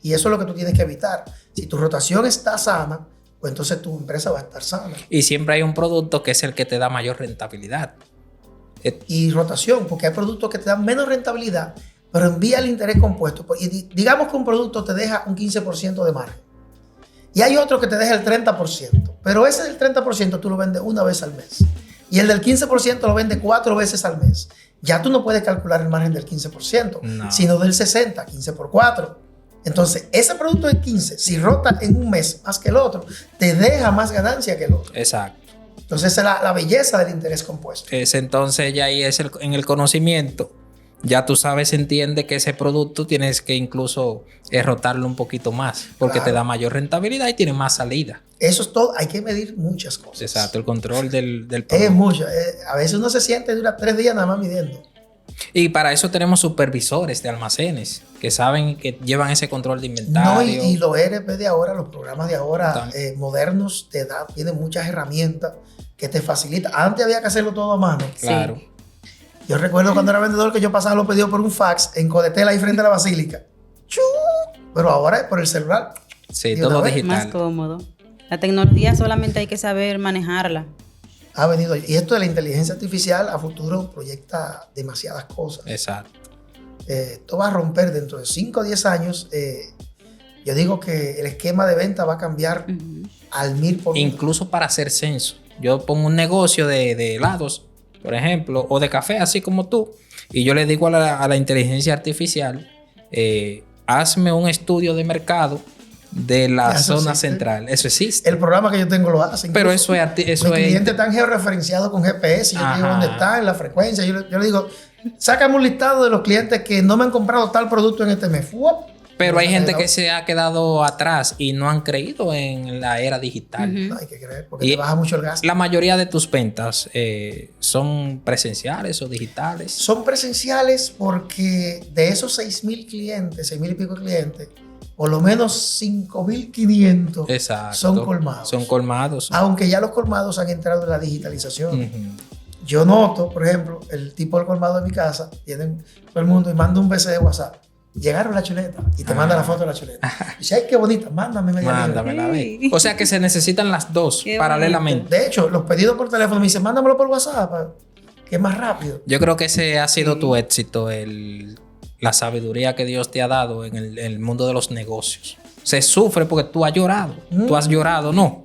Y eso es lo que tú tienes que evitar. Si tu rotación está sana, pues entonces tu empresa va a estar sana. Y siempre hay un producto que es el que te da mayor rentabilidad. Y rotación, porque hay productos que te dan menos rentabilidad, pero envía el interés compuesto. Y digamos que un producto te deja un 15% de margen. Y hay otro que te deja el 30%. Pero ese del 30% tú lo vendes una vez al mes. Y el del 15% lo vendes 4 veces al mes. Ya tú no puedes calcular el margen del 15%, No. sino del 60, 15 por 4. Entonces, ese producto de 15, si rota en un mes más que el otro, te deja más ganancia que el otro. Exacto. Entonces, esa es la belleza del interés compuesto. Entonces ya ahí es en el conocimiento. Ya tú sabes, entiende que ese producto tienes que incluso rotarlo un poquito más, porque Claro. te da mayor rentabilidad y tiene más salida. Eso es todo. Hay que medir muchas cosas. Exacto, el control del Es producto. mucho. A veces uno se siente y dura 3 días nada más midiendo. Y para eso tenemos supervisores de almacenes que saben que llevan ese control de No, inventario. y los ERP de ahora, los programas de ahora También. modernos, tienen muchas herramientas que te facilitan. Antes había que hacerlo todo a mano. Claro. Sí. Yo recuerdo cuando era vendedor que yo pasaba los pedidos por un fax en Codetel ahí frente a la basílica. ¡Chu! Pero ahora es por el celular. Sí, De todo una vez. digital. Más cómodo. La tecnología solamente hay que saber manejarla. Ha venido. Y esto de la inteligencia artificial a futuro proyecta demasiadas cosas. Exacto. Esto va a romper dentro de 5 o 10 años. Yo digo que el esquema de venta va a cambiar al 1000%. Incluso para hacer censo. Yo pongo un negocio de helados, por ejemplo, o de café, así como tú, y yo le digo a la inteligencia artificial, hazme un estudio de mercado de la Eso zona existe. central. Eso existe. El programa que yo tengo lo hace. Pero Incluso eso mis es clientes están georreferenciados con GPS. Yo te digo Ajá. dónde están, la frecuencia. Yo le digo, sácame un listado de los clientes que no me han comprado tal producto en este mes. ¡Fuap! Pero hay gente No, que se ha quedado atrás y no han creído en la era digital. no hay que creer, porque Y te baja mucho el gasto. La mayoría de tus ventas son presenciales o digitales. Son presenciales porque de esos 6.000 clientes, 6.000 y pico clientes, por lo menos 5.500 Exacto. son colmados. Son colmados. Aunque ya los colmados han entrado en la digitalización. Ujú. Yo noto, por ejemplo, el tipo del colmado de mi casa, tienen todo el mundo y manda un BC de WhatsApp. Llegaron la chuleta y te manda la foto de la chuleta. Dice, ay, qué bonita, mándame media libra. Mándamela, ve. O sea que se necesitan las dos Qué paralelamente. De hecho, los pedidos por teléfono me dicen, mándamelo por WhatsApp, que es más rápido. Yo creo que ese ha sido tu éxito, la sabiduría que Dios te ha dado en el mundo de los negocios. Se sufre porque tú has llorado. Tú has llorado, ¿no?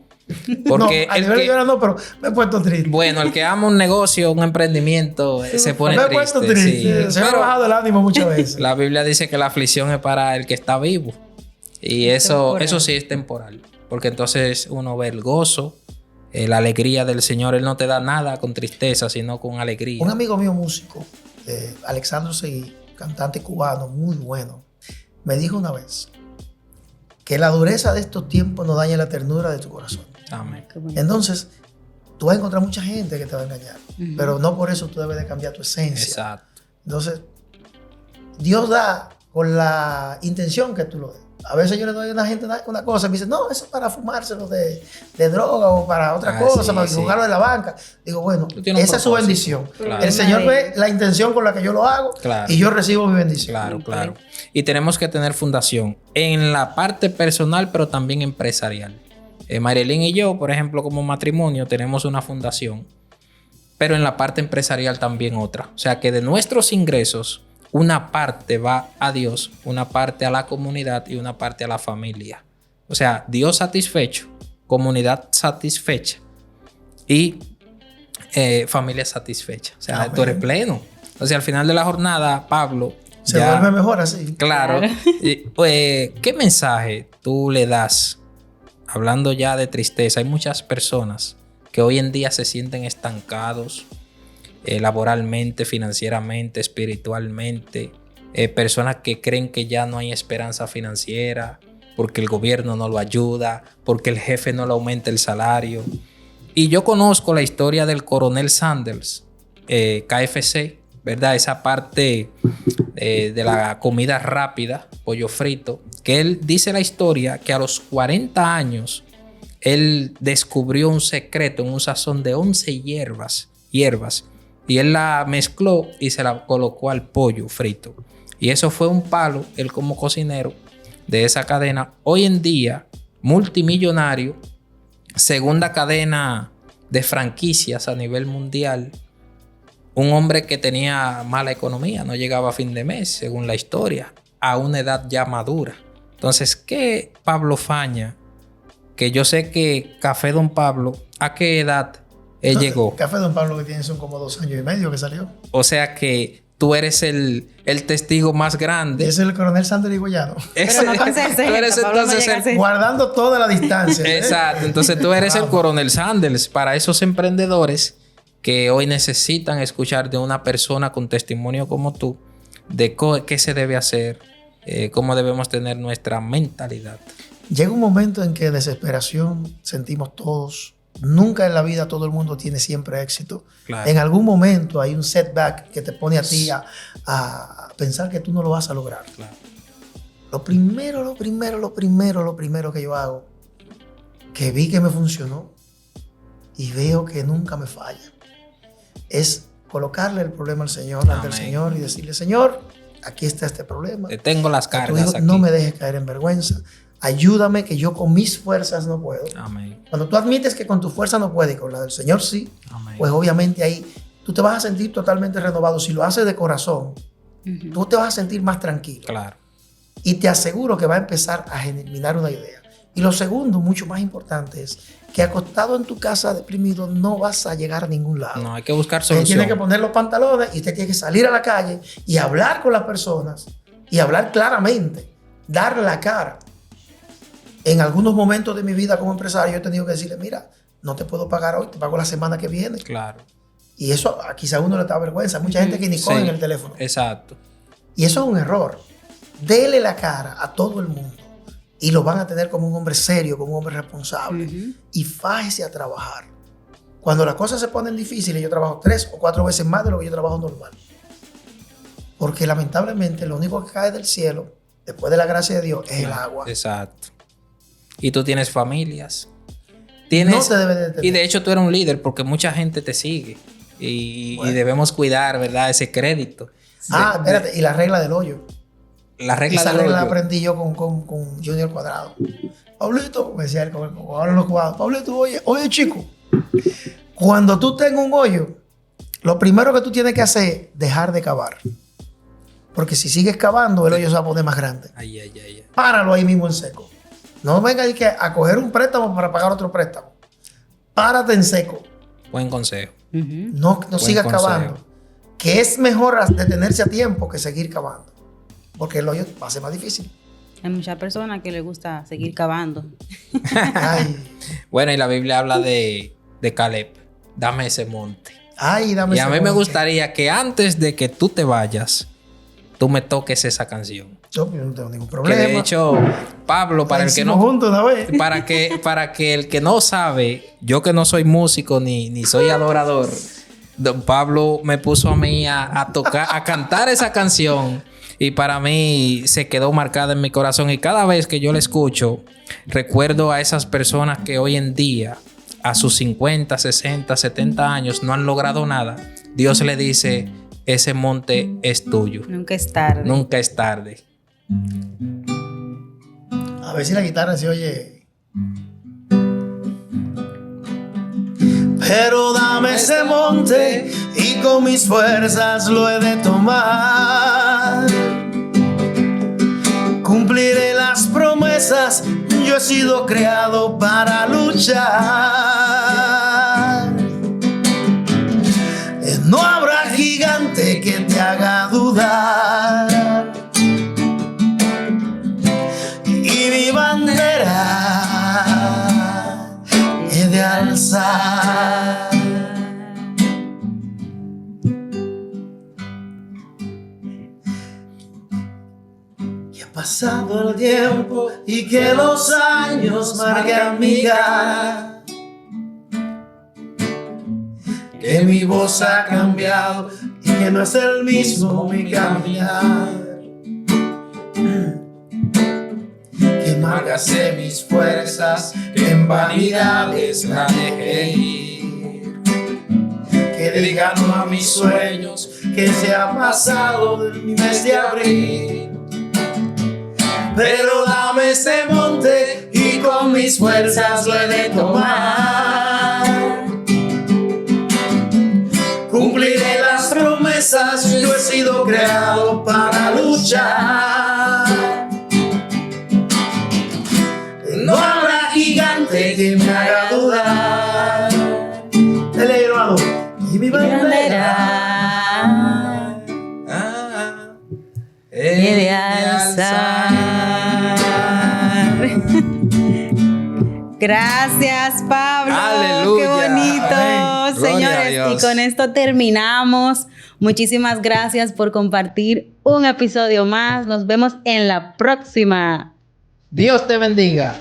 Porque no, a nivel de llorar no, pero me he puesto triste. bueno, el que ama un negocio, un emprendimiento, se pone me he triste. puesto triste. Sí. Se me ha Pero bajado el ánimo muchas veces. la Biblia dice que la aflicción es para el que está vivo. Y eso sí es temporal. Porque entonces uno ve el gozo, la alegría del Señor. Él no te da nada con tristeza, sino con alegría. Un amigo mío músico, Alexandro Seguí, cantante cubano muy bueno, me dijo una vez que la dureza de estos tiempos no daña la ternura de tu corazón. Amén. Qué bonito. Entonces, tú vas a encontrar mucha gente que te va a engañar, pero no por eso tú debes de cambiar tu esencia. Exacto. Entonces, Dios da con la intención que tú lo des. A veces yo le doy a una gente una cosa y me dice, no, eso es para fumárselo de droga o para otra cosa, sí, para sí. jugarlo de la banca. Digo, bueno, Tú tienes un esa es su propósito. bendición. Claro. El Señor ve la intención con la que yo lo hago Claro. y yo recibo mi bendición. Claro, Ok. claro. Y tenemos que tener fundación en la parte personal, pero también empresarial. Marilyn y yo, por ejemplo, como matrimonio, tenemos una fundación, pero en la parte empresarial también otra. O sea que de nuestros ingresos, una parte va a Dios, una parte a la comunidad y una parte a la familia. O sea, Dios satisfecho, comunidad satisfecha y familia satisfecha. O sea, Amén. tú eres pleno. O sea, al final de la jornada, Pablo... Se ya- vuelve mejor así. Claro. ¿Qué mensaje tú le das? Hablando ya de tristeza, hay muchas personas que hoy en día se sienten estancados laboralmente, financieramente, espiritualmente. Personas que creen que ya no hay esperanza financiera porque el gobierno no lo ayuda, porque el jefe no le aumenta el salario. Y yo conozco la historia del coronel Sanders, KFC, ¿verdad? Esa parte de la comida rápida, pollo frito, que él dice la historia que a los 40 años él descubrió un secreto en un sazón de 11 hierbas, y él la mezcló y se la colocó al pollo frito. Y eso fue un palo, él como cocinero de esa cadena, hoy en día multimillonario, segunda cadena de franquicias a nivel mundial. Un hombre que tenía mala economía, no llegaba a fin de mes, según la historia, a una edad ya madura. Entonces, ¿qué Pablo Faña? Que yo sé que Café Don Pablo, ¿a qué edad llegó? El café Don Pablo que tiene son como 2 años y medio que salió. O sea que tú eres el testigo más Y grande. ese es el coronel Sanders Higuayano. Pero no con 60, Tú eres Pablo no entonces llega a el 60. Guardando toda la distancia. ¿eh? Exacto, entonces tú eres el Wow. coronel Sanders para esos emprendedores que hoy necesitan escuchar de una persona con testimonio como tú de qué se debe hacer, cómo debemos tener nuestra mentalidad. Llega un momento en que desesperación sentimos todos. Nunca en la vida todo el mundo tiene siempre éxito. Claro. En algún momento hay un setback que te pone a ti a pensar que tú no lo vas a lograr. Claro. Lo primero que yo hago, que vi que me funcionó y veo que nunca me falla, es colocarle el problema al Señor, ante el Amén. Señor y decirle, Señor, aquí está este problema. Te tengo las A tu cargas hijo aquí. no me dejes caer en vergüenza. Ayúdame que yo con mis fuerzas no puedo. Amén. Cuando tú admites que con tu fuerza no puedes y con la del Señor sí, Amén. pues obviamente ahí tú te vas a sentir totalmente renovado. Si lo haces de corazón, tú te vas a sentir más tranquilo. Claro. Y te aseguro que va a empezar a germinar una idea. Y lo segundo, mucho más importante, es que acostado en tu casa deprimido no vas a llegar a ningún lado. No, hay que buscar Usted solución. tiene que poner los pantalones y usted tiene que salir a la calle y hablar con las personas y hablar claramente, dar la cara. En algunos momentos de mi vida como empresario he tenido que decirle, mira, no te puedo pagar hoy, te pago la semana que viene. Claro. Y eso quizá a uno le da vergüenza. Hay mucha gente que ni coge Sí. en el teléfono. Exacto. Y eso es un error. Dele la cara a todo el mundo y lo van a tener como un hombre serio, como un hombre responsable. Y fájese a trabajar. Cuando las cosas se ponen difíciles, yo trabajo 3 o 4 veces más de lo que yo trabajo normal. Porque lamentablemente lo único que cae del cielo, después de la gracia de Dios, es el agua. Exacto. Y tú tienes familias. No te debes de detener. Y de hecho tú eres un líder porque mucha gente te sigue. Y debemos cuidar, ¿verdad? Ese crédito. Espérate. Y la regla del hoyo. La regla Esa del regla la hoyo. aprendí yo con Junior Cuadrado. Pablito, me decía él, ahora los jugados. Pablito, oye chico, cuando tú tengas un hoyo, lo primero que tú tienes que hacer es dejar de cavar. Porque si sigues cavando, el hoyo se va a poner más grande. Ay. Páralo ahí mismo en seco. No venga a coger un préstamo para pagar otro préstamo. Párate en seco. Buen consejo. No sigas consejo. cavando. Que es mejor detenerse a tiempo que seguir cavando. Porque el hoyo va a ser más difícil. Hay muchas personas que les gusta seguir cavando. Ay, Bueno, y la Biblia habla de Caleb. Dame ese monte. dame Y a ese mí me monte. gustaría que antes de que tú te vayas, tú me toques esa canción. Yo no tengo ningún Que problema. de hecho, Pablo, para el que no... juntos una vez. Para que el que no sabe, yo que no soy músico ni soy adorador, don Pablo me puso a mí a tocar, a cantar esa canción. Y para mí se quedó marcada en mi corazón. Y cada vez que yo la escucho, recuerdo a esas personas que hoy en día, a sus 50, 60, 70 años, no han logrado nada. Dios le dice, ese monte es tuyo. Nunca es tarde. Nunca es tarde. A ver si la guitarra se oye. Pero dame ese monte y con mis fuerzas lo he de tomar. Cumpliré las promesas, yo he sido creado para luchar. No habrá gigante que te haga dudar. Y mi bandera he de alzar. Que ha pasado el tiempo y que los años marcan mi cara. Que mi voz ha cambiado y que no es el mismo mi caminar. Que malgasté mis fuerzas, que en vanidades la dejé ir. Que digan no a mis sueños, que se ha pasado del mes de abril. Pero dame ese monte y con mis fuerzas lo he de tomar. Cumpliré las promesas, yo he sido creado para luchar. No habrá gigante que me haga dudar. Dale, hermano. Y mi bandera He de alzar. Gracias, Pablo. Aleluya. Qué bonito. Amén. Gloria a Señores, Dios. y con esto terminamos. Muchísimas gracias por compartir un episodio más. Nos vemos en la próxima. Dios te bendiga.